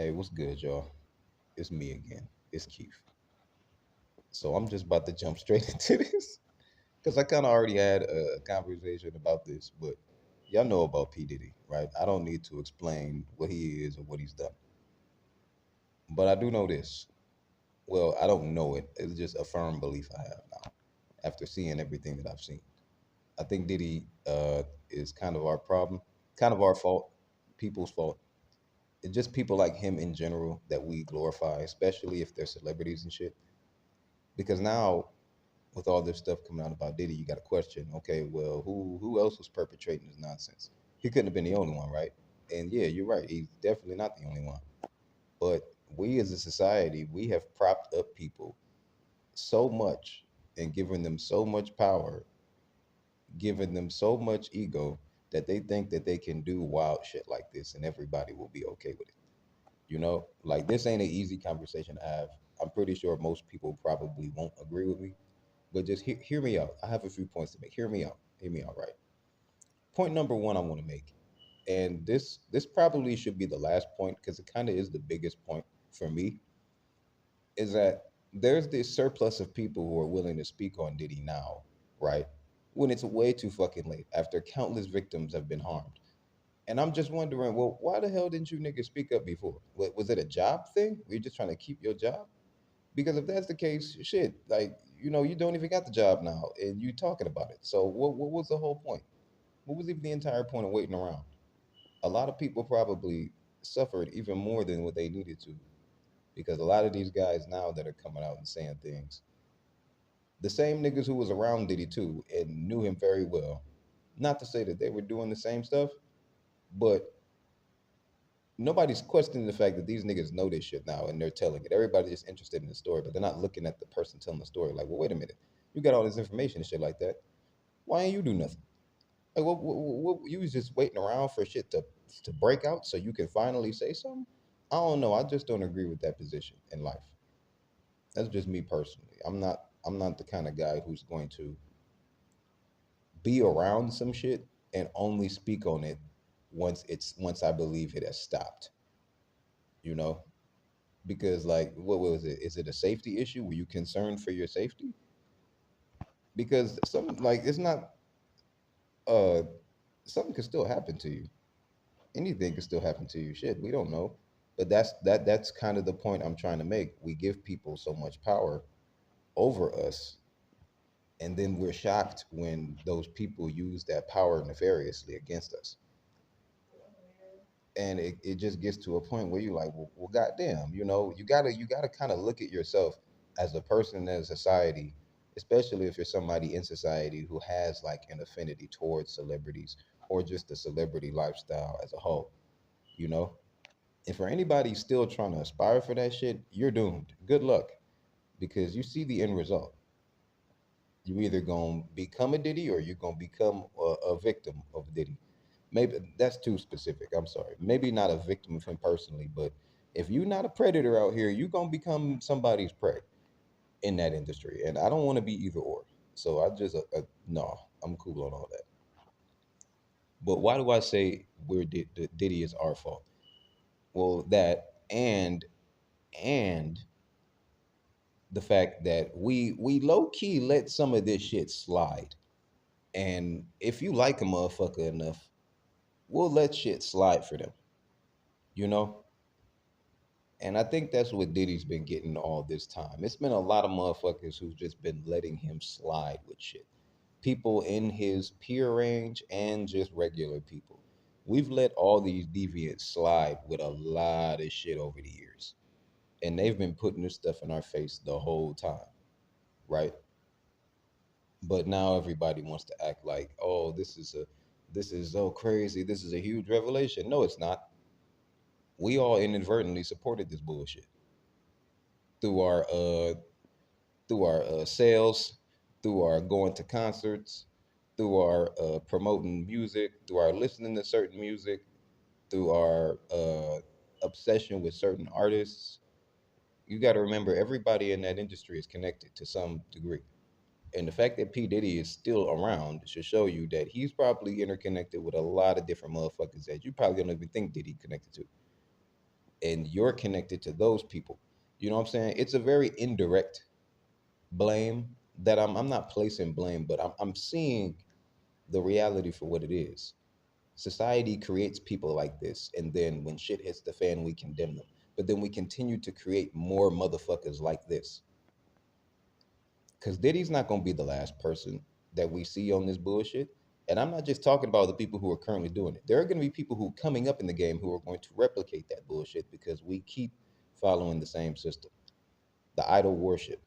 Hey, what's good, y'all? It's me again. It's Keith. So I'm just about to jump straight into this because I kind of already had a conversation about this, but y'all know about P. Diddy, right? I don't need to explain what he is or what he's done. But I do know this. Well, I don't know it. It's just a firm belief I have now after seeing everything that I've seen. I think Diddy is kind of our problem, kind of our fault, people's fault. It's just people like him in general that we glorify, especially if they're celebrities and shit. Because now with all this stuff coming out about Diddy, you got to question, okay, well, who else was perpetrating this nonsense? He couldn't have been the only one, right? And yeah, you're right. He's definitely not the only one. But we as a society, we have propped up people so much and given them so much power, given them so much ego that they think that they can do wild shit like this and everybody will be okay with it. Like this ain't an easy conversation to have. I'm pretty sure most people probably won't agree with me, but just hear me out. I have a few points to make. Hear me out. Hear me out, right? Point number one I want to make, and this probably should be the last point because it kind of is the biggest point for me, is that there's this surplus of people who are willing to speak on Diddy now, right? When it's way too fucking late after countless victims have been harmed. And I'm just wondering, well, why the hell didn't you niggas speak up before? Was it a job thing? Were you just trying to keep your job? Because if that's the case, shit, like, you don't even got the job now and you talking about it. So what was the whole point? What was even the entire point of waiting around? A lot of people probably suffered even more than what they needed to because a lot of these guys now that are coming out and saying things, the same niggas who was around Diddy too and knew him very well, not to say that they were doing the same stuff, but nobody's questioning the fact that these niggas know this shit now and they're telling it. Everybody's just interested in the story, but they're not looking at the person telling the story. Like, well, wait a minute, you got all this information and shit like that. Why ain't you do nothing? Like, you was just waiting around for shit to break out so you can finally say something. I don't know. I just don't agree with that position in life. That's just me personally. I'm not the kind of guy who's going to be around some shit and only speak on it once I believe it has stopped. You know, because like what was it, is it a safety issue? Were you concerned for your safety? Because some, like, it's not uh something could still happen to you. Anything could still happen to you. Shit, we don't know. But that's kind of the point I'm trying to make. We give people so much power over us, and then we're shocked when those people use that power nefariously against us. And it just gets to a point where you're like, well, goddamn, you gotta kind of look at yourself as a person in society, especially if you're somebody in society who has like an affinity towards celebrities or just the celebrity lifestyle as a whole, you know. And for anybody still trying to aspire for that shit, you're doomed. Good luck, because you see the end result. You either gonna become a Diddy or you're gonna become a victim of Diddy. Maybe that's too specific. I'm sorry. Maybe not a victim of him personally, but if you're not a predator out here, you're gonna become somebody's prey in that industry. And I don't want to be either or. So I just no, I'm cool on all that. But why do I say Diddy is our fault? Well, that and the fact that we low key let some of this shit slide. And if you like a motherfucker enough, we'll let shit slide for them, you know? And I think that's what Diddy's been getting all this time. It's been a lot of motherfuckers who've just been letting him slide with shit. People in his peer range and just regular people. We've let all these deviants slide with a lot of shit over the years. And they've been putting this stuff in our face the whole time, right? But now everybody wants to act like, oh, this is so crazy. This is a huge revelation. No, it's not. We all inadvertently supported this bullshit through our sales, through our going to concerts, through our promoting music, through our listening to certain music, through our obsession with certain artists. You got to remember, everybody in that industry is connected to some degree. And the fact that P. Diddy is still around should show you that he's probably interconnected with a lot of different motherfuckers that you probably don't even think Diddy connected to. and you're connected to those people. You know what I'm saying? It's a very indirect blame that I'm not placing blame, but I'm seeing the reality for what it is. Society creates people like this, and then when shit hits the fan, we condemn them. But then we continue to create more motherfuckers like this. Because Diddy's not going to be the last person that we see on this bullshit. And I'm not just talking about the people who are currently doing it. There are going to be people who are coming up in the game who are going to replicate that bullshit because we keep following the same system. The idol worship.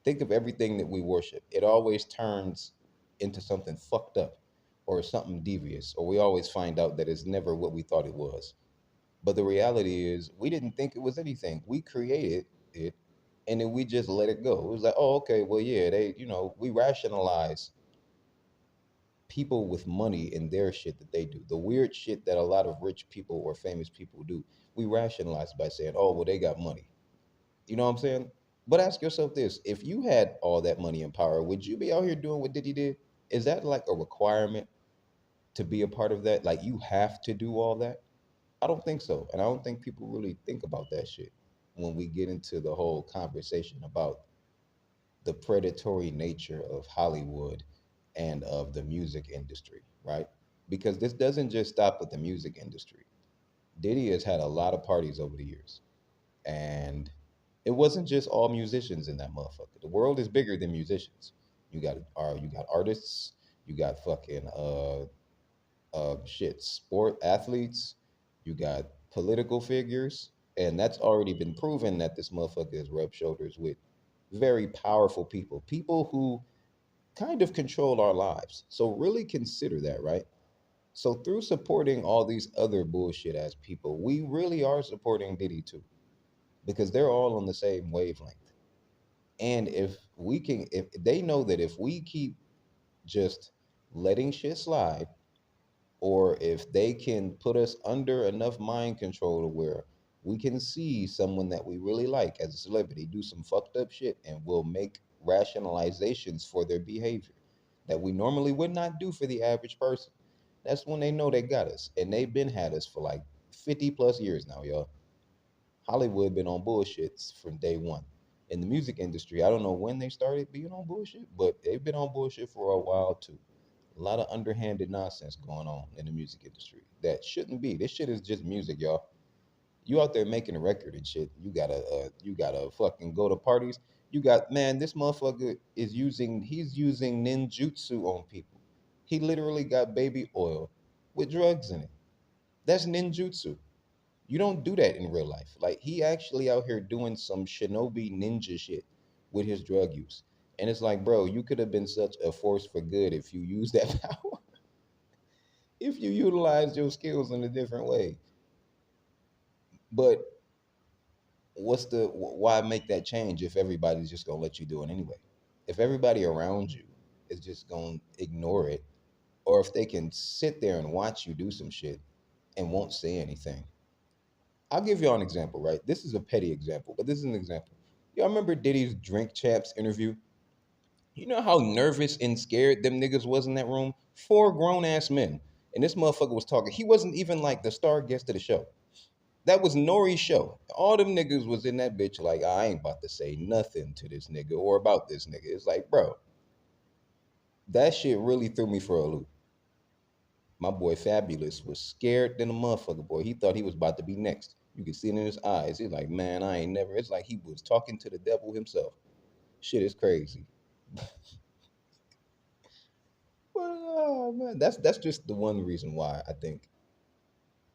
Think of everything that we worship. It always turns into something fucked up or something devious, or we always find out that it's never what we thought it was. But the reality is, we didn't think it was anything. We created it, and then we just let it go. It was like, oh, okay, well, yeah, we rationalize people with money and their shit that they do. The weird shit that a lot of rich people or famous people do. We rationalize by saying, oh, well, they got money. You know what I'm saying? But ask yourself this: if you had all that money and power, would you be out here doing what Diddy did? Is that like a requirement to be a part of that? Like you have to do all that? I don't think so. And I don't think people really think about that shit when we get into the whole conversation about the predatory nature of Hollywood and of the music industry, right? Because this doesn't just stop with the music industry. Diddy has had a lot of parties over the years. And it wasn't just all musicians in that motherfucker. The world is bigger than musicians. You got artists, you got fucking shit, sport athletes, you got political figures, and that's already been proven that this motherfucker has rubbed shoulders with very powerful people, people who kind of control our lives. So really consider that, right? So through supporting all these other bullshit ass people, we really are supporting Diddy too, because they're all on the same wavelength. And if they know that if we keep just letting shit slide, or if they can put us under enough mind control to where we can see someone that we really like as a celebrity do some fucked up shit and we'll make rationalizations for their behavior that we normally would not do for the average person. That's when they know they got us. And they've been had us for like 50 plus years now, y'all. Hollywood been on bullshits from day one. In the music industry, I don't know when they started being on bullshit, but they've been on bullshit for a while too. A lot of underhanded nonsense going on in the music industry that shouldn't be. This shit is just music, y'all. You out there making a record and shit. You gotta fucking go to parties. You got man, this motherfucker he's using ninjutsu on people. He literally got baby oil with drugs in it. That's ninjutsu. You don't do that in real life. Like he actually out here doing some shinobi ninja shit with his drug use. And it's like, bro, you could have been such a force for good if you used that power, if you utilized your skills in a different way. But why make that change if everybody's just gonna let you do it anyway? If everybody around you is just gonna ignore it, or if they can sit there and watch you do some shit and won't say anything. I'll give y'all an example, right? This is a petty example, but this is an example. Y'all remember Diddy's Drink Champs interview? You know how nervous and scared them niggas was in that room? Four grown ass men. And this motherfucker was talking. He wasn't even like the star guest of the show. That was Nori's show. All them niggas was in that bitch like, I ain't about to say nothing to this nigga or about this nigga. It's like, bro, that shit really threw me for a loop. My boy Fabulous was scared than a motherfucker, boy. He thought he was about to be next. You could see it in his eyes. He's like, man, I ain't never. It's like he was talking to the devil himself. Shit is crazy. Well, man, that's just the one reason why I think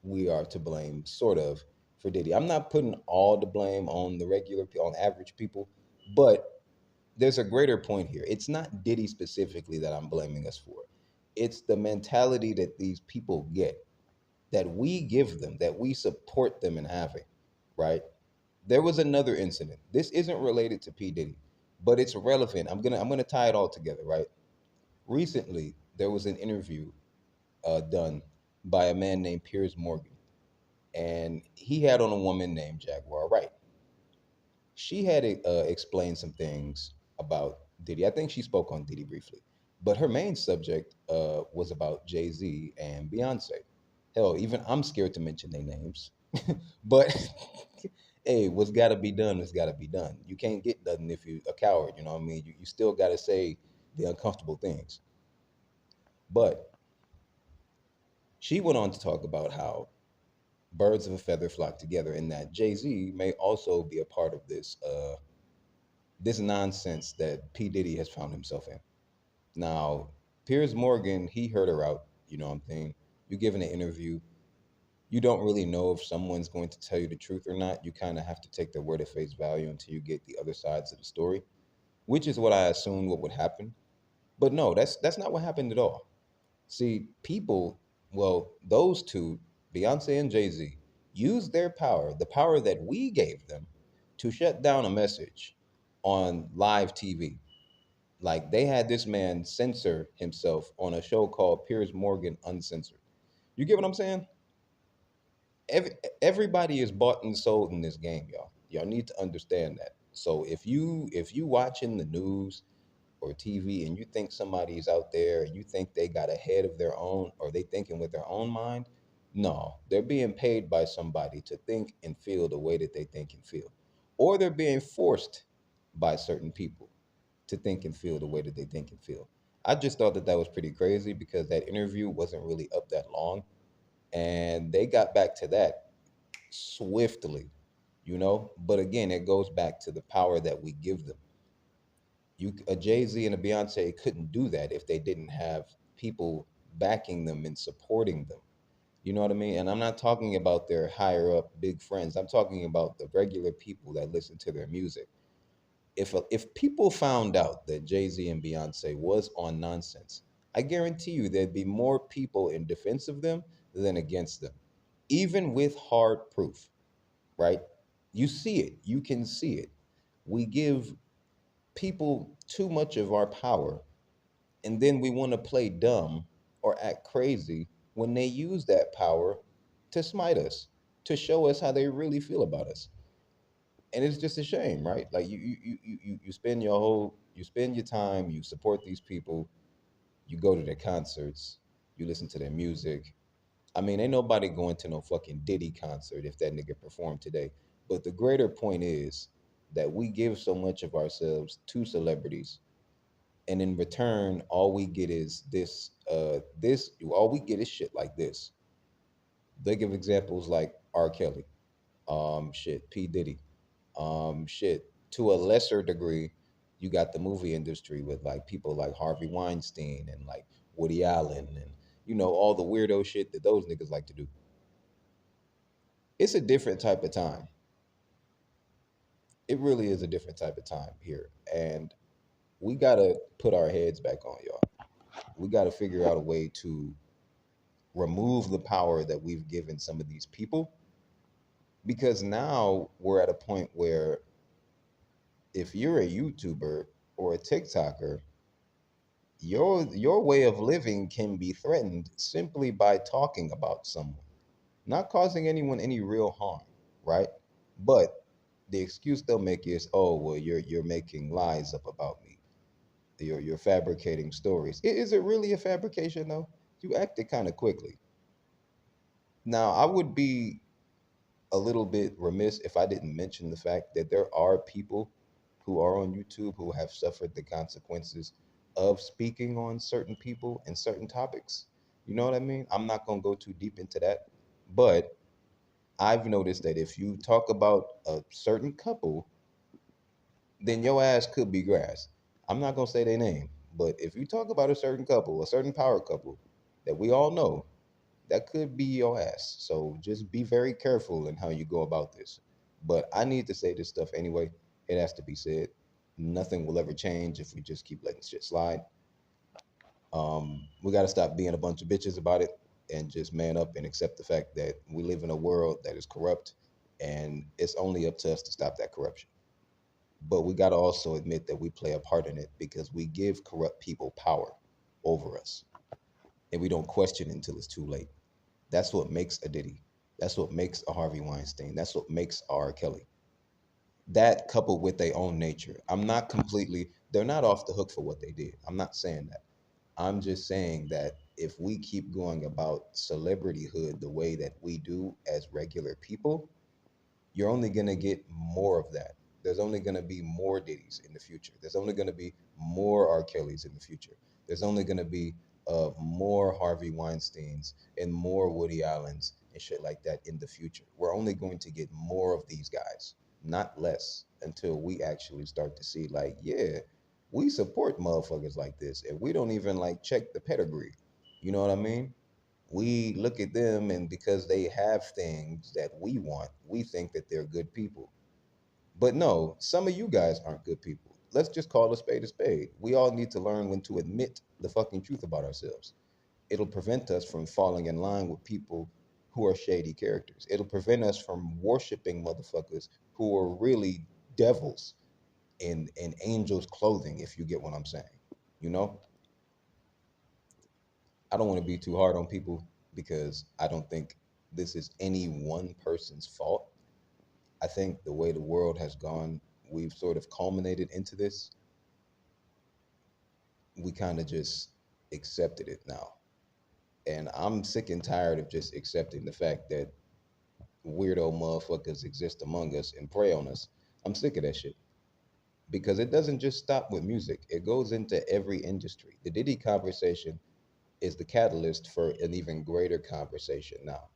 we are to blame, sort of, for Diddy. I'm not putting all the blame on the on average people, but there's a greater point here. It's not Diddy specifically that I'm blaming us for. It's the mentality that these people get, that we give them, that we support them in having, right? There was another incident. This isn't related to P. Diddy, but it's relevant. I'm gonna tie it all together, right? Recently, there was an interview done by a man named Piers Morgan, and he had on a woman named Jaguar Wright. She had explained some things about Diddy. I think she spoke on Diddy briefly, but her main subject was about Jay Z and Beyonce. Hell, even I'm scared to mention their names But hey, what's got to be done has got to be done. You can't get nothing if you a coward. You know what I mean? You still got to say the uncomfortable things. But she went on to talk about how birds of a feather flock together, and that Jay Z may also be a part of this nonsense that P Diddy has found himself in. Now, Piers Morgan, he heard her out. You know what I'm saying? You're giving an interview. You don't really know if someone's going to tell you the truth or not. You kind of have to take their word at face value until you get the other sides of the story, which is what I assumed what would happen. But no, that's not what happened at all. See, people, well, those two, Beyonce and Jay Z, used their power, the power that we gave them, to shut down a message on live TV. Like they had this man censor himself on a show called Piers Morgan Uncensored. You get what I'm saying? Every, everybody is bought and sold in this game, y'all. Y'all need to understand that. So if you watching the news or TV and you think somebody's out there and you think they got a head of their own or they thinking with their own mind, no, they're being paid by somebody to think and feel the way that they think and feel. Or they're being forced by certain people to think and feel the way that they think and feel. I just thought that that was pretty crazy because that interview wasn't really up that long and they got back to that swiftly, you know? But again, it goes back to the power that we give them. A Jay-Z and a Beyonce couldn't do that if they didn't have people backing them and supporting them. You know what I mean? And I'm not talking about their higher up big friends. I'm talking about the regular people that listen to their music. If people found out that Jay-Z and Beyonce was on nonsense, I guarantee you there'd be more people in defense of them than against them, even with hard proof, right? You see it, you can see it. We give people too much of our power, and then we want to play dumb or act crazy when they use that power to smite us, to show us how they really feel about us. And it's just a shame, right? Like you spend you spend your time, you support these people, you go to their concerts, you listen to their music. I mean, ain't nobody going to no fucking Diddy concert if that nigga performed today. But the greater point is that we give so much of ourselves to celebrities, and in return, all we get is this. All we get is shit like this. They give examples like R. Kelly, shit, P. Diddy, shit. To a lesser degree, you got the movie industry with like people like Harvey Weinstein and like Woody Allen and all the weirdo shit that those niggas like to do. It's a different type of time. It really is a different type of time here, and we gotta put our heads back on, y'all. We gotta figure out a way to remove the power that we've given some of these people, because now we're at a point where if you're a YouTuber or a TikToker, your way of living can be threatened simply by talking about someone, not causing anyone any real harm, right? But the excuse they'll make is, oh well, you're making lies up about me. You're fabricating stories. Is it really a fabrication though? You acted kind of quickly. Now I would be a little bit remiss if I didn't mention the fact that there are people who are on YouTube who have suffered the consequences of speaking on certain people and certain topics. You know what I mean? I'm not going to go too deep into that, but I've noticed that if you talk about a certain couple, then your ass could be grass. I'm not going to say their name, but if you talk about a certain couple, a certain power couple that we all know, that could be your ass. So just be very careful in how you go about this. But I need to say this stuff anyway. It has to be said. Nothing will ever change if we just keep letting shit slide. We got to stop being a bunch of bitches about it and just man up and accept the fact that we live in a world that is corrupt, and it's only up to us to stop that corruption. But we got to also admit that we play a part in it because we give corrupt people power over us, and we don't question it until it's too late. That's what makes a Diddy. That's what makes a Harvey Weinstein. That's what makes R. Kelly. That coupled with their own nature. I'm not completely, they're not off the hook for what they did. I'm not saying that. I'm just saying that if we keep going about celebrityhood the way that we do as regular people, you're only going to get more of that. There's only going to be more Diddy's in the future. There's only going to be more R. Kelly's in the future. There's only going to be more Harvey Weinsteins and more Woody Allens and shit like that in the future. We're only going to get more of these guys, not less, until we actually start to see, like, yeah, we support motherfuckers like this, and we don't even like check the pedigree. You know what I mean? We look at them, and because they have things that we want, we think that they're good people. But no, some of you guys aren't good people. Let's just call a spade a spade. We all need to learn when to admit the fucking truth about ourselves. It'll prevent us from falling in line with people who are shady characters. It'll prevent us from worshiping motherfuckers who are really devils in angels clothing, if you get what I'm saying. You know, I don't want to be too hard on people because I don't think this is any one person's fault. I think the way the world has gone, we've sort of culminated into this. We kind of just accepted it now. And I'm sick and tired of just accepting the fact that weirdo motherfuckers exist among us and prey on us. I'm sick of that shit. Because it doesn't just stop with music, it goes into every industry. The Diddy conversation is the catalyst for an even greater conversation now.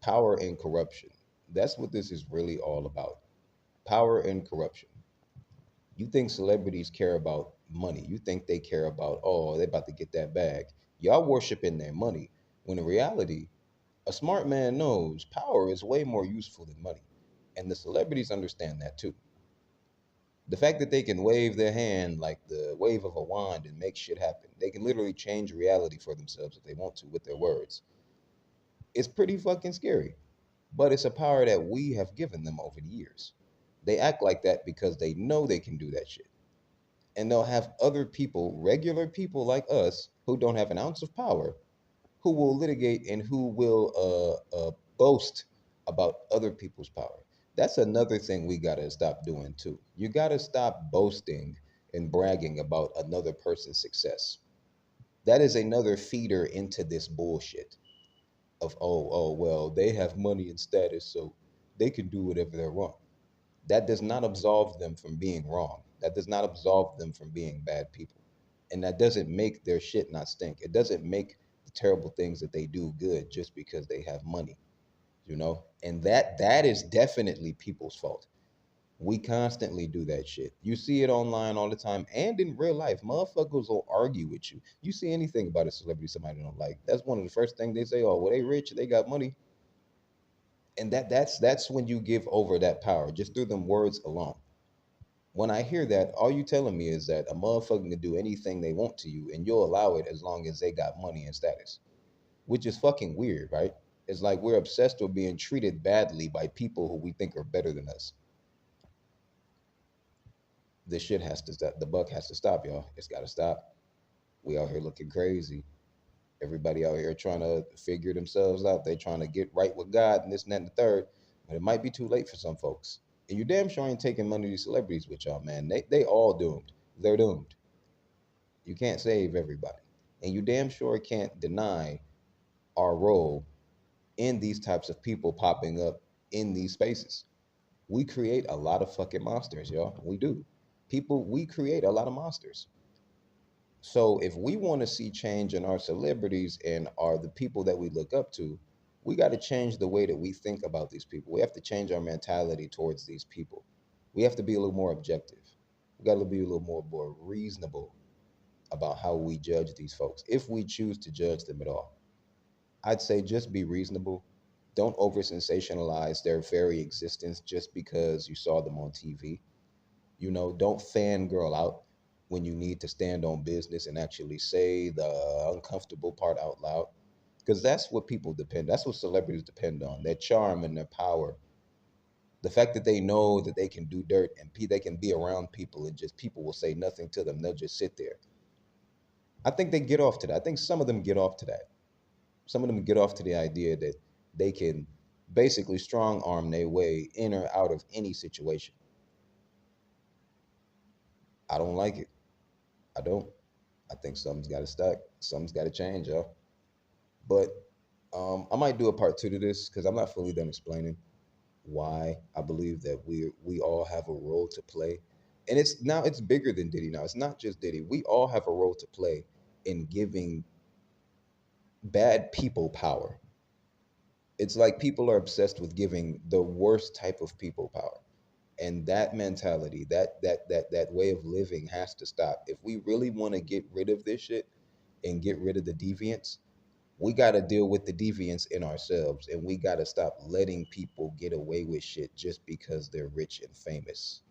Power and corruption. That's what this is really all about. Power and corruption. You think celebrities care about money. You think they care about, oh, they're about to get that bag. Y'all worshiping their money. When in reality, a smart man knows power is way more useful than money. And the celebrities understand that too. The fact that they can wave their hand like the wave of a wand and make shit happen, they can literally change reality for themselves if they want to with their words. It's pretty fucking scary. But it's a power that we have given them over the years. They act like that because they know they can do that shit. And they'll have other people, regular people like us, who don't have an ounce of power, who will litigate and who will boast about other people's power. That's another thing we got to stop doing too. You got to stop boasting and bragging about another person's success. That is another feeder into this bullshit of, well, they have money and status, so they can do whatever they want. That does not absolve them from being wrong. That does not absolve them from being bad people. And that doesn't make their shit not stink. It doesn't make the terrible things that they do good just because they have money, you know? And that is definitely people's fault. We constantly do that shit. You see it online all the time and in real life. Motherfuckers will argue with you. You see anything about a celebrity somebody don't like. That's one of the first things they say, oh, well, they rich, they got money. And that's when you give over that power, just through them words alone. When I hear that, all you telling me is that a motherfucker can do anything they want to you and you'll allow it as long as they got money and status, which is fucking weird, right? It's like we're obsessed with being treated badly by people who we think are better than us. This shit has to stop. The buck has to stop, y'all. It's got to stop. We out here looking crazy. Everybody out here trying to figure themselves out. They trying to get right with God and this and that and the third. But it might be too late for some folks. And you damn sure ain't taking money of these celebrities with y'all, man. They all doomed. They're doomed. You can't save everybody. And you damn sure can't deny our role in these types of people popping up in these spaces. We create a lot of fucking monsters, y'all. We do. People, we create a lot of monsters. So if we want to see change in our celebrities and are the people that we look up to, we got to change the way that we think about these people. We have to change our mentality towards these people. We have to be a little more objective. We got to be a little more reasonable about how we judge these folks, if we choose to judge them at all. I'd say just be reasonable. Don't over sensationalize their very existence just because you saw them on TV. You know, don't fangirl out when you need to stand on business and actually say the uncomfortable part out loud. Because that's what people depend, that's what celebrities depend on, their charm and their power. The fact that they know that they can do dirt and they can be around people and just people will say nothing to them. They'll just sit there. I think they get off to that. I think some of them get off to that. Some of them get off to the idea that they can basically strong arm their way in or out of any situation. I don't like it. I don't. I think something's got to stack. Something's got to change, y'all. But I might do a part two to this because I'm not fully done explaining why I believe that we all have a role to play. And it's bigger than Diddy now. It's not just Diddy. We all have a role to play in giving bad people power. It's like people are obsessed with giving the worst type of people power. And that mentality, that way of living has to stop. If we really want to get rid of this shit and get rid of the deviants, we got to deal with the deviance in ourselves, and we got to stop letting people get away with shit just because they're rich and famous.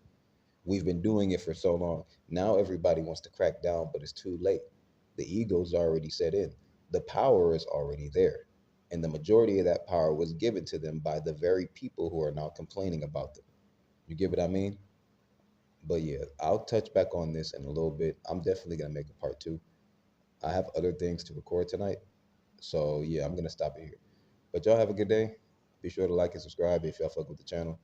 We've been doing it for so long. Now everybody wants to crack down, but it's too late. The ego's already set in. The power is already there. And the majority of that power was given to them by the very people who are now complaining about them. You get what I mean? But yeah, I'll touch back on this in a little bit. I'm definitely going to make a part two. I have other things to record tonight. So yeah, I'm going to stop it here. But y'all have a good day. Be sure to like and subscribe if y'all fuck with the channel.